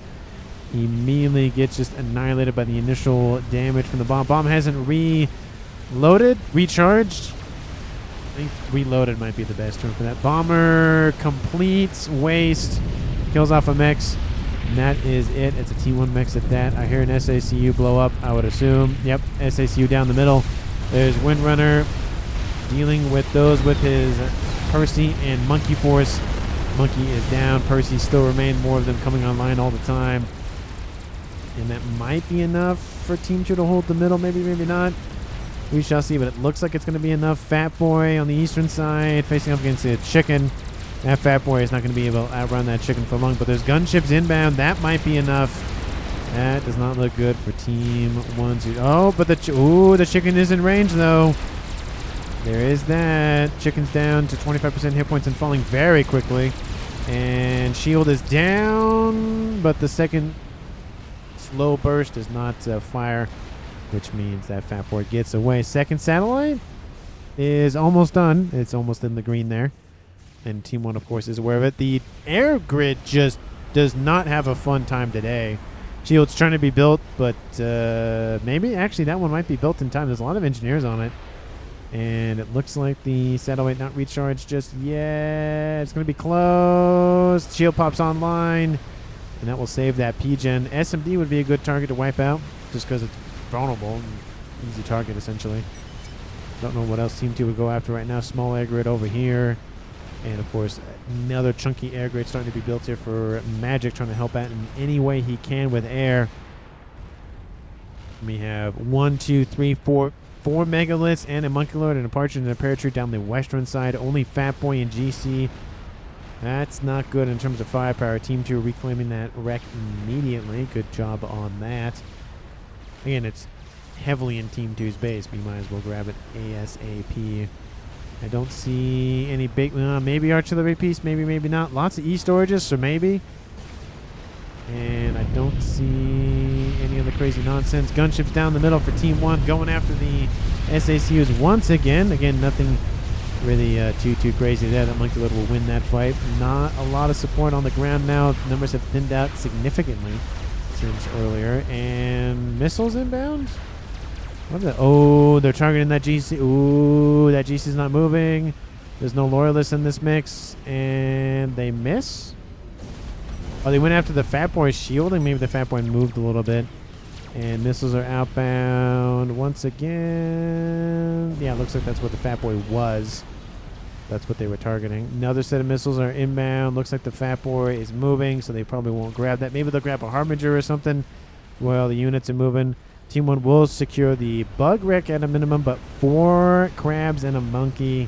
A: He immediately gets just annihilated by the initial damage from the bomb. Bomb hasn't recharged. I think reloaded might be the best term for that. Bomber completes waste, kills off a mix, and that is it. It's a T1 mix at that. I hear an SACU blow up, I would assume. Yep, SACU down the middle. There's Windrunner dealing with those with his Percy and Monkey Force. Monkey is down. Percy still remain. More of them coming online all the time. And that might be enough for Team 2 to hold the middle. Maybe, maybe not. We shall see, but it looks like it's going to be enough. Fat Boy on the eastern side facing up against a chicken. That Fat Boy is not going to be able to outrun that chicken for long, but there's gunships inbound. That might be enough. That does not look good for Team 1. Oh, but the chicken is in range, though. There is that. Chicken's down to 25% hit points and falling very quickly. And shield is down, but the second slow burst does not fire, which means that Fat Boy gets away. Second satellite is almost done. It's almost in the green there. And Team 1, of course, is aware of it. The air grid just does not have a fun time today. Shield's trying to be built, but maybe actually that one might be built in time. There's a lot of engineers on it. And it looks like the satellite not recharged just yet. It's going to be close. Shield pops online, and that will save that P-Gen. SMD would be a good target to wipe out, just because it's vulnerable and easy target, essentially. Don't know what else Team 2 would go after right now. Small air grid over here. And, of course, another chunky air grid starting to be built here for Magic, trying to help out in any way he can with air. We have 4 megaliths and a monkey lord and a partridge and a paratrooper down the western side. Only Fat Boy and GC. That's not good in terms of firepower. Team 2 reclaiming that wreck immediately. Good job on that. Again, it's heavily in Team 2's base. We might as well grab it ASAP. I don't see any big... maybe artillery piece. Maybe, maybe not. Lots of E-storages, so maybe. And I don't see any other crazy nonsense. Gunships down the middle for Team 1. Going after the SACUs once again. Again, nothing really too crazy there. That Monkey Lord will win that fight. Not a lot of support on the ground now. Numbers have thinned out significantly since earlier. And missiles inbound? What is that? Oh, they're targeting that GC. Ooh, that GC's not moving. There's no loyalists in this mix. And they miss? Oh, they went after the Fat Boy shielding. Maybe the Fat Boy moved a little bit. And missiles are outbound once again. Yeah, it looks like that's what the Fat Boy was. That's what they were targeting. Another set of missiles are inbound. Looks like the Fat Boy is moving, so they probably won't grab that. Maybe they'll grab a Harbinger or something while the units are moving. Team 1 will secure the bug wreck at a minimum, but 4 crabs and a monkey.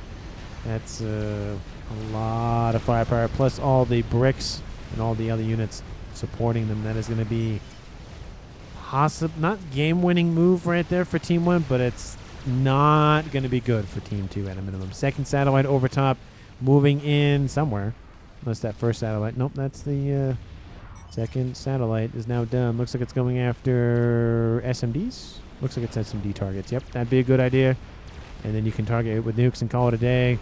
A: That's a lot of firepower, plus all the bricks and all the other units supporting them. That is going to be not game-winning move right there for Team 1, but it's not going to be good for Team 2 at a minimum. Second satellite over top, moving in somewhere. Unless that first satellite. Nope, that's the second satellite is now done. Looks like it's going after SMDs. Looks like it's SMD targets. Yep, that'd be a good idea. And then you can target it with nukes and call it a day.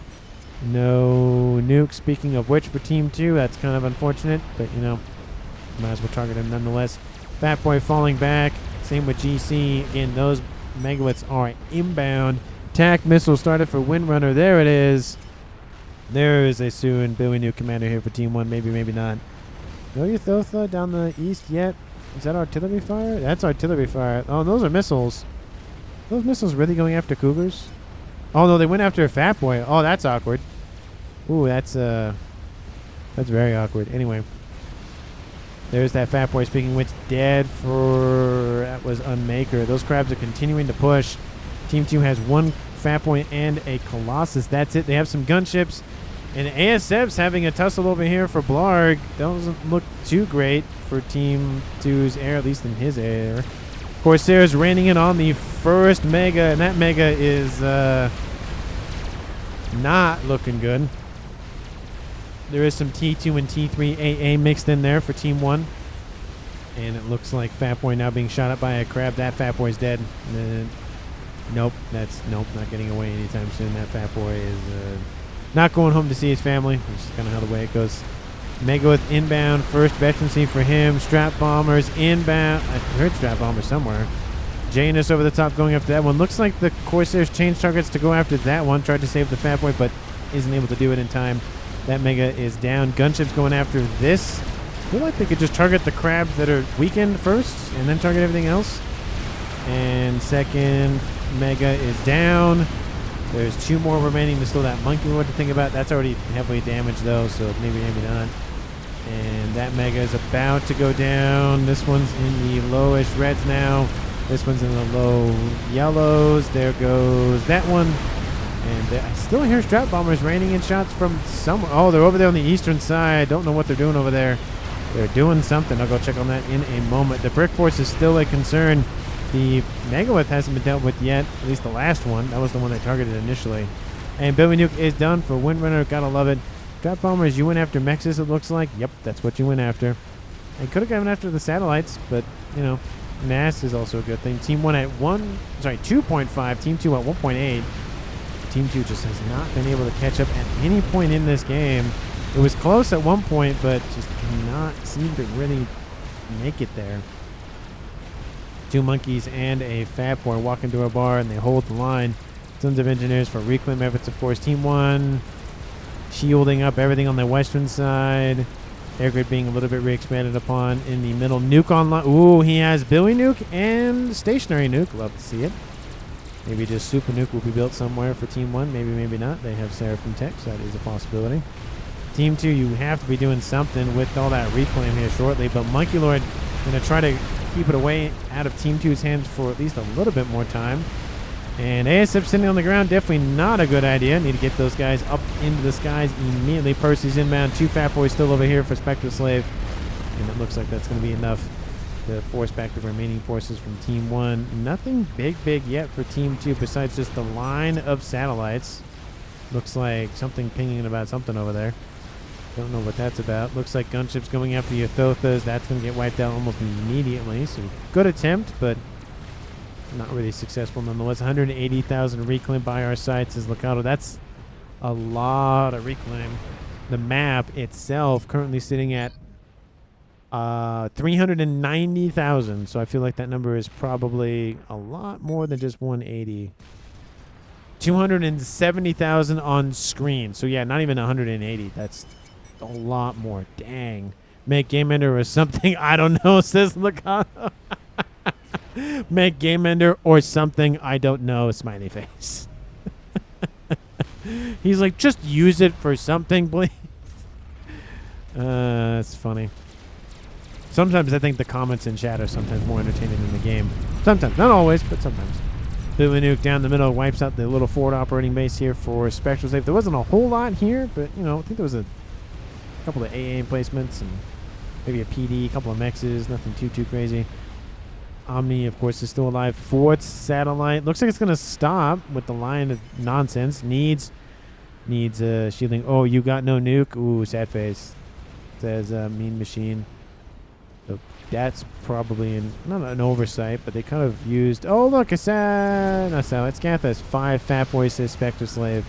A: No nuke. Speaking of which, for Team 2, that's kind of unfortunate, but you know, might as well target him nonetheless. Fat Boy falling back. Same with GC. Again, those megawatts are inbound. Attack missile started for Windrunner. There it is. There is a soon Billy Nuke commander here for Team 1. Maybe, maybe not. No Yuthotha down the east yet. Is that artillery fire? That's artillery fire. Oh, those are missiles. Those missiles really going after Cougars? Oh, no, they went after a Fat Boy. Oh, that's awkward. Ooh, that's very awkward. Anyway. There's that Fat Boy, speaking which, dead for... That was Unmaker. Those crabs are continuing to push. Team 2 has one Fat Boy and a Colossus. That's it. They have some gunships. And ASF's having a tussle over here for Blarg. Doesn't look too great for Team 2's air, at least in his air. Corsairs raining in on the first Mega, and that Mega is not looking good. There is some T2 and T3 AA mixed in there for Team 1. And it looks like Fat Boy now being shot at by a crab. That Fat Boy's dead. Nope, not getting away anytime soon. That Fat Boy is not going home to see his family, which is kind of how the way it goes. Mega with inbound, first veterancy for him. Strap Bombers inbound. I heard Strap Bombers somewhere. Janus over the top going after that one. Looks like the Corsairs changed targets to go after that one. Tried to save the Fat Boy, but isn't able to do it in time. That Mega is down. Gunship's going after this. I feel like they could just target the crabs that are weakened first and then target everything else. And second Mega is down. There's 2 more remaining. There's still that Monkey Lord to think about. That's already heavily damaged though, so maybe not. And that Mega is about to go down. This one's in the lowish reds now. This one's in the low yellows. There goes that one. And I still hear Strap Bombers raining in shots from somewhere. Oh, they're over there on the eastern side. Don't know what they're doing over there. They're doing something. I'll go check on that in a moment. The Brick Force is still a concern. The Megalith hasn't been dealt with yet, at least the last one. That was the one they targeted initially. And Billy Nuke is done for Windrunner. Gotta love it. Strap Bombers, you went after Mexus, it looks like. Yep, that's what you went after. I could have gone after the satellites, but, you know, Mass is also a good thing. Team 1 at 2.5. Team 2 at 1.8. Team 2 just has not been able to catch up at any point in this game. It was close at one point, but just cannot seem to really make it there. 2 monkeys and a Fat Boy walk into a bar, and they hold the line. Tons of engineers for reclaim efforts, of course. Team 1 shielding up everything on the western side. Air grid being a little bit re-expanded upon in the middle. Nuke online. Ooh, he has Billy Nuke and Stationary Nuke. Love to see it. Maybe just Super Nuke will be built somewhere for Team 1. Maybe, maybe not. They have Seraphim Tech, so that is a possibility. Team 2, you have to be doing something with all that reclaim here shortly, but Monkey Lord going to try to keep it away out of Team 2's hands for at least a little bit more time. And ASF sitting on the ground, definitely not a good idea. Need to get those guys up into the skies immediately. Percy's inbound. 2 Fat Boys still over here for Spectre Slave. And it looks like that's going to be enough to force back the remaining forces from Team 1. Nothing big yet for Team 2 besides just the line of satellites. Looks like something pinging about something over there. Don't know what that's about. Looks like gunships going after Yothothas. That's going to get wiped out almost immediately. So good attempt, but not really successful nonetheless. 180,000 reclaim by our side, says Locato. That's a lot of reclaim. The map itself currently sitting at 390,000. So I feel like that number is probably a lot more than just 180. 270,000 on screen. So yeah, not even 180. That's a lot more. Dang. Make Game Ender or something. I don't know, says Locato. Make Game Ender or something. I don't know. Smiley face. He's like, just use it for something, please. That's funny. Sometimes I think the comments in chat are sometimes more entertaining than the game. Sometimes. Not always, but sometimes. Billy Nuke down the middle wipes out the little forward operating base here for Spectral Safe. There wasn't a whole lot here, but, you know, I think there was a couple of AA placements and maybe a PD, a couple of mexes. Nothing too crazy. Omni, of course, is still alive. 4th satellite. Looks like it's going to stop with the line of nonsense. Needs shielding. Oh, you got no nuke. Ooh, sad face. Says Mean Machine. So that's probably not an oversight, but they kind of used... Oh, look, it's Scath has 5 Fat Boys, says Spectre Slave.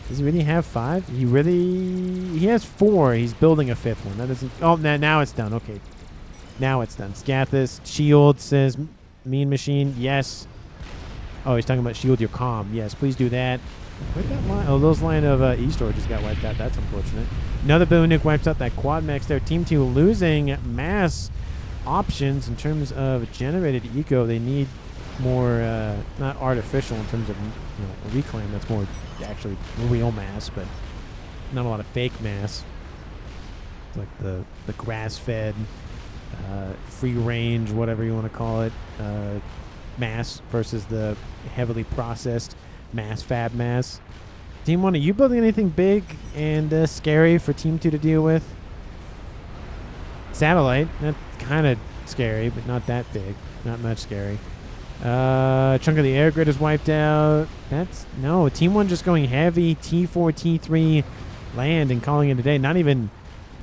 A: Does he really have 5? He has 4. He's building a 5th one. That doesn't... Oh, now it's done. Okay. Now it's done. Scathis, shield, says Mean Machine. Yes. Oh, he's talking about shield your comm. Yes, please do that. Where'd that line? Oh, those line of E-Store just got wiped out. That's unfortunate. Another Billy Nuke wipes out that quad max there. Team 2 losing mass options in terms of generated eco. They need more, not artificial in terms of reclaim. That's more actually real mass, but not a lot of fake mass. It's like the grass-fed free range, whatever you want to call it, mass versus the heavily processed mass, fab mass. Team 1, are you building anything big and scary for Team 2 to deal with? Satellite, that's kind of scary, but not that big. Not much scary. Chunk of the air grid is wiped out. No, Team 1 just going heavy T4, T3 land and calling it a day. Not even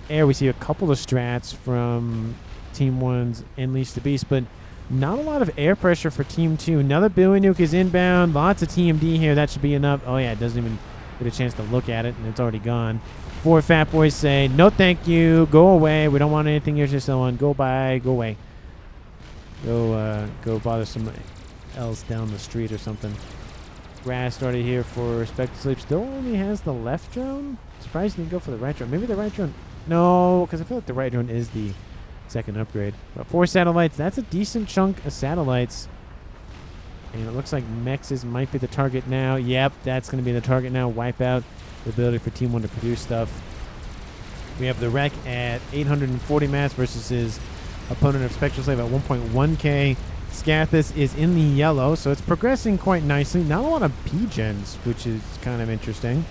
A: air. We see a couple of strats from Team 1's Unleash the Beast, but not a lot of air pressure for Team 2. Another Billy Nuke is inbound. Lots of TMD here. That should be enough. Oh, yeah, it doesn't even get a chance to look at it, and it's already gone. 4 Fat Boys say, no thank you. Go away. We don't want anything here to someone. Go by. Go away. Go bother someone else down the street or something. Grass started here for Spectre Sleep. Still only has the left drone. Surprised he didn't go for the right drone. Maybe the right drone. No, because I feel like the right drone is the second upgrade. But 4 satellites. That's a decent chunk of satellites. And it looks like Mexes might be the target now. Yep, that's going to be the target now. Wipe out the ability for Team 1 to produce stuff. We have the Wreck at 840 mass versus his opponent of Spectral Slave at 1.1k. Scathis is in the yellow, so it's progressing quite nicely. Not a lot of P-gens, which is kind of interesting.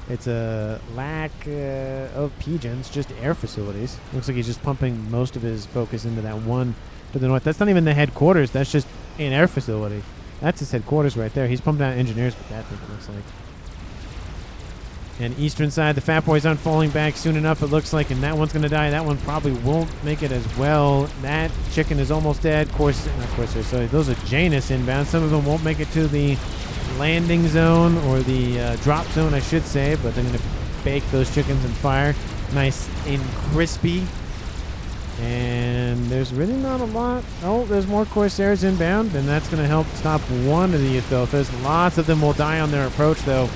A: It's a lack of P-gens, just air facilities. Looks like he's just pumping most of his focus into that one to the north. That's not even the headquarters. That's just an air facility. That's his headquarters right there. He's pumped out engineers with that thing, it looks like. And eastern side, the Fat Boys aren't falling back soon enough, it looks like, and that one's going to die. That one probably won't make it as well. That chicken is almost dead. So those are Janus inbound. Some of them won't make it to the landing zone, or the drop zone, I should say, but they're going to bake those chickens in fire. Nice and crispy. And there's really not a lot. Oh, there's more Corsairs inbound, and that's going to help stop one of the Athilthas. Lots of them will die on their approach, though.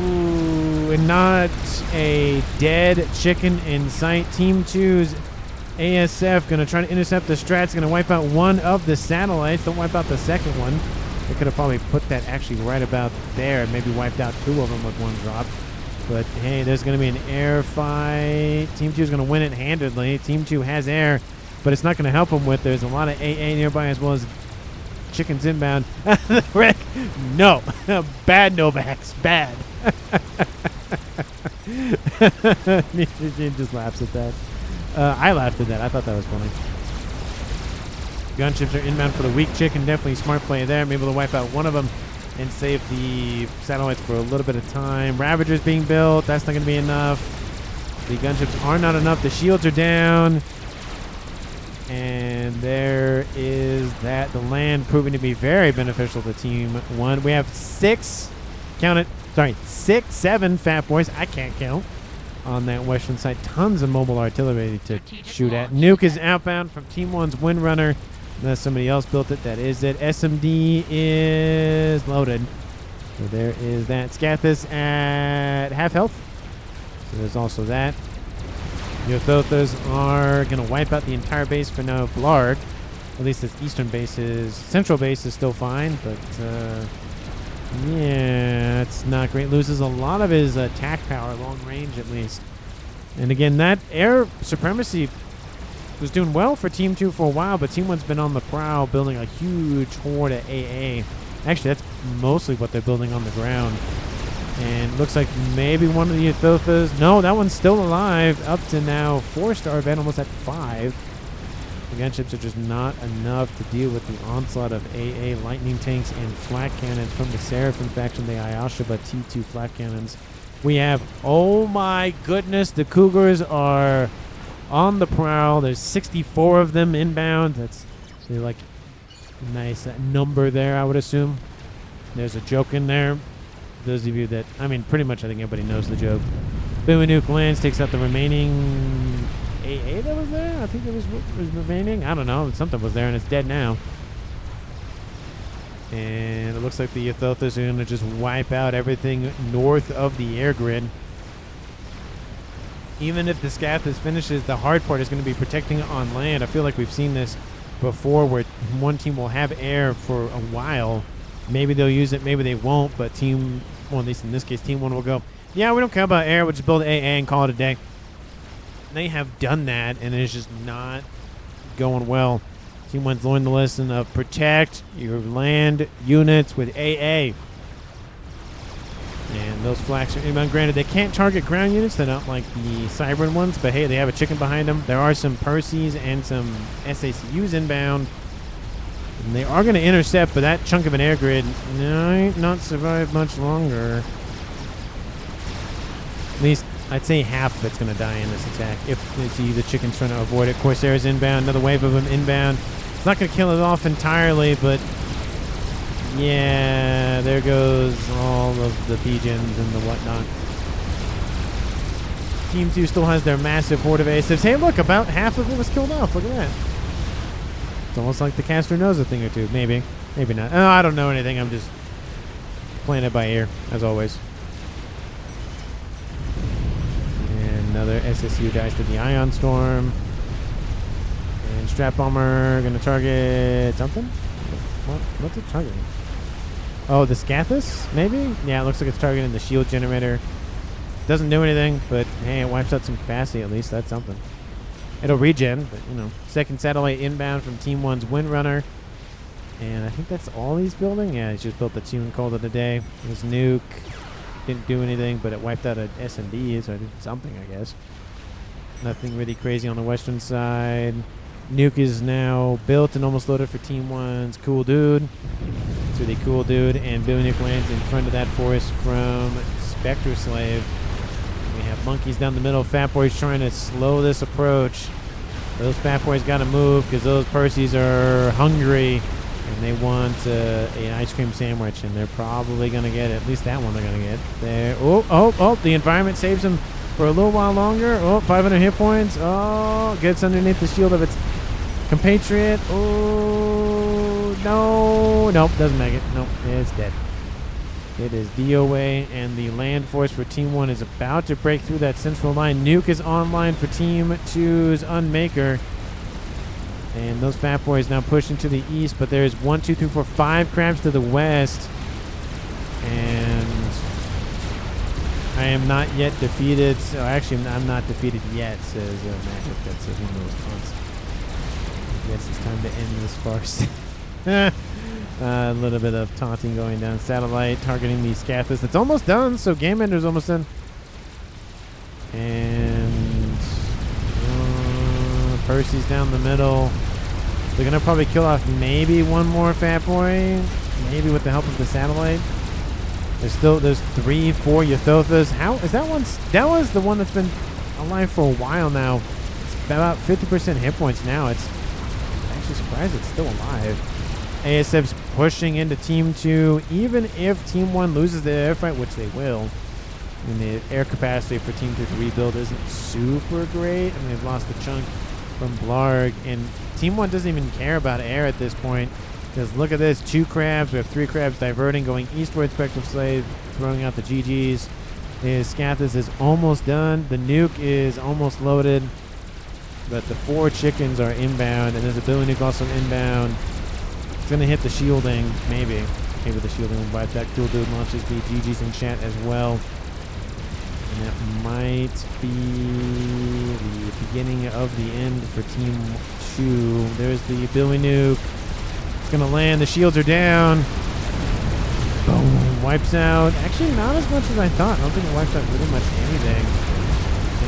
A: Ooh, and not a dead chicken in sight. Team 2's ASF going to try to intercept the strats. Going to wipe out one of the satellites. Don't wipe out the second one. They could have probably put that actually right about there and maybe wiped out 2 of them with one drop. But, hey, there's going to be an air fight. Team 2 is going to win it handedly. Team 2 has air, but it's not going to help them with. There's a lot of AA nearby as well as chickens inbound. The Wreck, no. Bad Novax. Bad. He just laughs at that. I laughed at that. I thought that was funny. Gunships are inbound for the weak chicken. Definitely smart play there. Maybe they'll wipe out one of them and save the satellites for a little bit of time. Ravager's being built. That's not going to be enough. The gunships are not enough. The shields are down. And there is that. The land proving to be very beneficial to Team 1. We have 6, count it, sorry, 6, 7 Fat Boys. I can't count on that western side. Tons of mobile artillery to shoot at. Nuke is outbound from Team 1's Windrunner. Unless somebody else built it, that is it. SMD is loaded. So there is that. Scathis at half health. So there's also that. The Othothas are going to wipe out the entire base for now. Blarg, at least his eastern base is, central base is still fine, but yeah, it's not great. Loses a lot of his attack power, long range at least. And again, that air supremacy was doing well for Team 2 for a while, but Team 1's been on the prowl building a huge horde of AA. Actually, that's mostly what they're building on the ground. And looks like maybe one of the Othothas. No, that one's still alive. Up to now 4-star event, almost at 5. The gunships are just not enough to deal with the onslaught of AA lightning tanks and flak cannons from the Seraphim faction, the Ayashaba T2 flak cannons. We have, oh my goodness, the Cougars are on the prowl. There's 64 of them inbound. That's like a nice number there, I would assume. There's a joke in there. Those of you that, I mean, pretty much I think everybody knows the joke. Billy Nuke lands, takes out the remaining AA that was there. I think it was remaining. I don't know. Something was there, and it's dead now. And it looks like the Othothas are going to just wipe out everything north of the air grid. Even if the Scathis finishes, the hard part is going to be protecting it on land. I feel like we've seen this before where one team will have air for a while. Maybe they'll use it, maybe they won't, but Team, well, at least in this case, Team 1 will go, yeah, we don't care about air, we'll just build AA and call it a day. They have done that, and it's just not going well. Team 1's learned the lesson of protect your land units with AA. And those flags are inbound. Granted, they can't target ground units. They're not like the Cybern ones, but hey, they have a chicken behind them. There are some Percies and some SACUs inbound. And they are going to intercept, but that chunk of an air grid might not survive much longer. At least, I'd say half of it's going to die in this attack if they see the chickens trying to avoid it. Corsair's inbound. Another wave of them inbound. It's not going to kill it off entirely, but yeah, there goes all of the pigeons and the whatnot. Team 2 still has their massive horde of ASIVs. Hey, look, about half of it was killed off. Look at that. It's almost like the caster knows a thing or two. Maybe. Maybe not. Oh, I don't know anything. I'm just playing it by ear, as always. And another SSU dies to the Ion Storm. And Strap Bomber going to target something? What's it targeting? Oh, the Scathus, maybe? Yeah, it looks like it's targeting the shield generator. Doesn't do anything, but hey, it wipes out some capacity at least. That's something. It'll regen, but you know. Second satellite inbound from Team 1's Windrunner. And I think that's all he's building. Yeah, he's just built the 2 and called it a day. His Nuke didn't do anything, but it wiped out an S&D, so it did something, I guess. Nothing really crazy on the western side. Nuke is now built and almost loaded for Team 1's Cool Dude. It's really Cool Dude, and Billy Nuke lands in front of that forest from Spectre Slave. We have monkeys down the middle. Fat Boy's trying to slow this approach. Those Fat Boys got to move because those Percies are hungry and they want an ice cream sandwich, and they're probably going to get it. At least that one they're going to get. There. Oh, the environment saves them for a little while longer. Oh, 500 hit points. Oh, gets underneath the shield of its compatriot. Oh, no. Nope, doesn't make it. Nope, it's dead. It is DOA, and the land force for Team 1 is about to break through that central line. Nuke is online for Team 2's Unmaker. And those Fat Boys now pushing to the east, but there's 1, 2, 3, 4, 5 crabs to the west. And I am not yet defeated. So actually, I'm not defeated yet, says Magic. That's one of those taunts. I guess it's time to end this farce. A little bit of taunting going down. Satellite targeting the Scathus. It's almost done, so Game Ender's almost done. And Percy's down the middle. They're going to probably kill off maybe one more Fat Boy. Maybe with the help of the satellite. There's 3, 4 Yathothas. How is that one? That was the one that's been alive for a while now. It's about 50% hit points now. It's actually surprised it's still alive. ASF's pushing into Team 2, even if Team 1 loses the air fight, which they will. And the air capacity for Team 2 to rebuild isn't super great, and they've lost a chunk from Blarg. And Team 1 doesn't even care about air at this point, because look at this, 2 crabs. We have 3 crabs diverting, going eastward. Spectral Slave throwing out the GGs. His Scathus is almost done. The Nuke is almost loaded, but the 4 chickens are inbound, and there's a Billy Nuke also inbound. It's going to hit the shielding, maybe. Maybe the shielding will wipe that. Cool Dude launches the GGs in chat as well. And that might be the beginning of the end for Team 2. There's the Billy Nuke. It's going to land. The shields are down. Boom. Wipes out. Actually, not as much as I thought. I don't think it wipes out really much anything.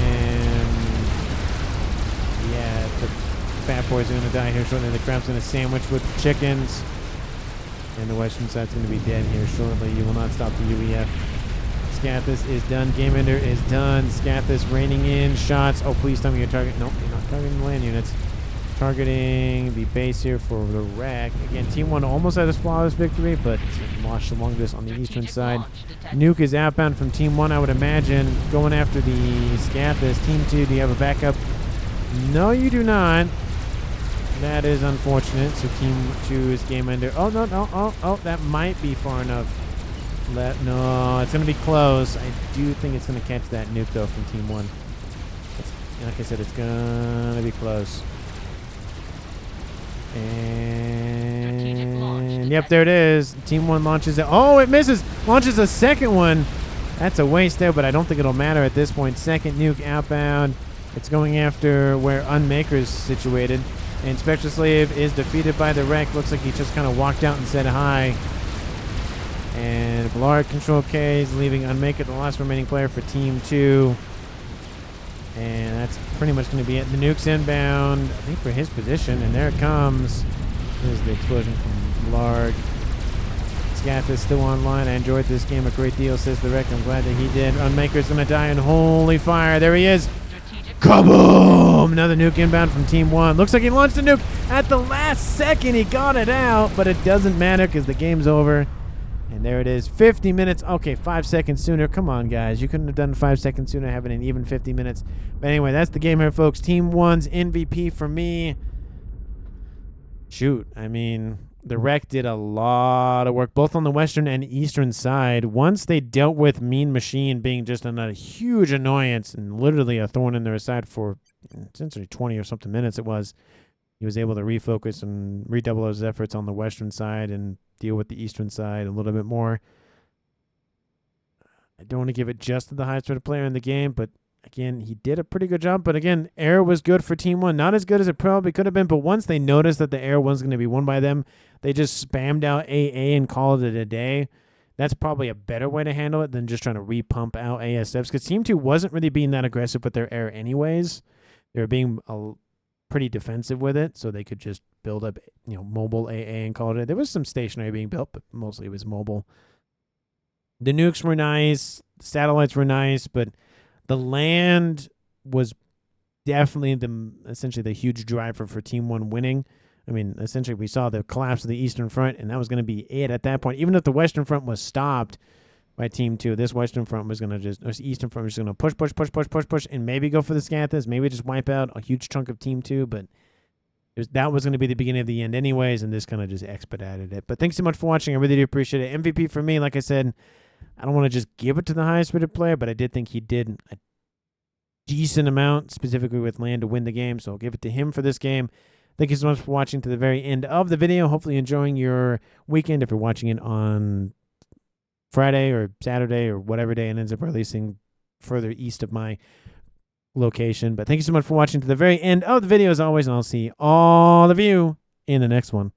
A: And yeah, the Fat Boys are going to die here shortly. The crab's going to sandwich with the chickens. And the western side's going to be dead here shortly. You will not stop the UEF. Scathus is done. Game Ender is done. Scathus raining in shots. Oh, please tell me you're targeting. Nope, you're not targeting the land units. Targeting the base here for the wreck. Again, Team 1 almost had a flawless victory, but lost along this on the eastern side. Nuke is outbound from Team 1, I would imagine, going after the Scathus. Team 2, do you have a backup? No, you do not. That is unfortunate. So Team 2 is Game Ender. Oh, no. Oh, that might be far enough. No, it's going to be close. I do think it's going to catch that Nuke, though, from Team 1. Like I said, it's going to be close. And yep, there it is. Team 1 launches it. Oh, it misses. Launches a second one. That's a waste there, but I don't think it'll matter at this point. Second Nuke outbound. It's going after where Unmaker is situated. And Spectre Slave is defeated by the wreck. Looks like he just kind of walked out and said hi. And Blard Control K's leaving Unmaker, the last remaining player for Team 2. And that's pretty much going to be it. The Nuke's inbound, I think, for his position. And there it comes. There's the explosion from Blard. Scath is still online. I enjoyed this game a great deal, says the wreck. I'm glad that he did. Unmaker's going to die, and holy fire. There he is. Kaboom! Another nuke inbound from Team 1. Looks like he launched a nuke at the last second. He got it out, but it doesn't matter because the game's over. And there it is. 50 minutes. Okay, 5 seconds sooner. Come on, guys. You couldn't have done 5 seconds sooner, having an even 50 minutes. But anyway, that's the game here, folks. Team 1's MVP for me. Shoot. I mean, the wreck did a lot of work, both on the western and eastern side. Once they dealt with Mean Machine being just a huge annoyance and literally a thorn in their side for essentially 20 or something minutes it was, he was able to refocus and redouble his efforts on the western side and deal with the eastern side a little bit more. I don't want to give it just to the highest rated player in the game, but again, he did a pretty good job. But again, air was good for Team 1. Not as good as it probably could have been, but once they noticed that the air wasn't going to be won by them, they just spammed out AA and called it a day. That's probably a better way to handle it than just trying to repump out ASFs, because Team 2 wasn't really being that aggressive with their air anyways. They were being pretty defensive with it, so they could just build up, mobile AA and call it a day. There was some stationary being built, but mostly it was mobile. The nukes were nice. The satellites were nice, but the land was definitely essentially the huge driver for Team 1 winning. I mean, essentially we saw the collapse of the Eastern Front, and that was going to be it at that point. Even if the Western Front was stopped by Team 2, this Western Front was going to Eastern Front was going to push, and maybe go for the Scathas, maybe just wipe out a huge chunk of Team 2, but that was going to be the beginning of the end anyways, and this kind of just expedited it. But thanks so much for watching. I really do appreciate it. MVP for me, like I said, I don't want to just give it to the highest rated player, but I did think he did a decent amount, specifically with land, to win the game, so I'll give it to him for this game. Thank you so much for watching to the very end of the video. Hopefully enjoying your weekend if you're watching it on Friday or Saturday or whatever day it ends up releasing further east of my location. But thank you so much for watching to the very end of the video as always, and I'll see all of you in the next one.